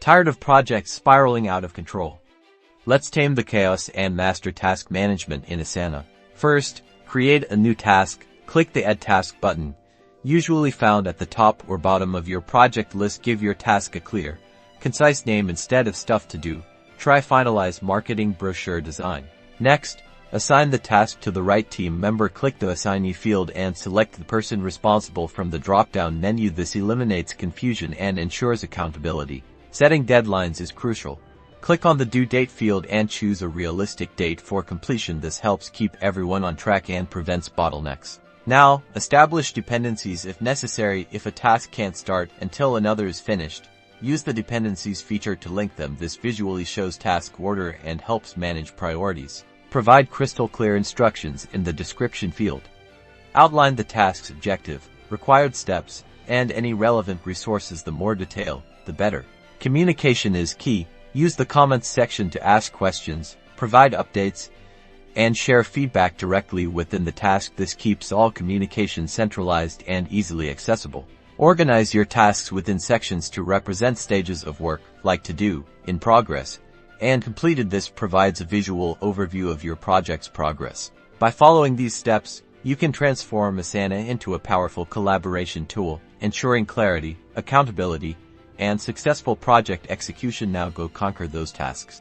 Tired of projects spiraling out of control? Let's tame the chaos and master task management in Asana. First, create a new task. Click the Add Task button, usually found at the top or bottom of your project list. Give your task a clear, concise name instead of stuff to do. Try finalize marketing brochure design. Next, assign the task to the right team member. Click the Assignee field and select the person responsible from the drop-down menu. This eliminates confusion and ensures accountability. Setting deadlines is crucial. Click on the due date field and choose a realistic date for completion. This helps keep everyone on track and prevents bottlenecks. Now, establish dependencies if necessary. If a task can't start until another is finished, use the Dependencies feature to link them. This visually shows task order and helps manage priorities. Provide crystal clear instructions in the description field. Outline the task's objective, required steps, and any relevant resources. The more detail, the better. Communication is key. Use the comments section to ask questions, provide updates, and share feedback directly within the task. This keeps all communication centralized and easily accessible. Organize your tasks within sections to represent stages of work, like to do, in progress, and completed. This provides a visual overview of your project's progress. By following these steps, you can transform Asana into a powerful collaboration tool, ensuring clarity, accountability, and successful project execution. Now go conquer those tasks.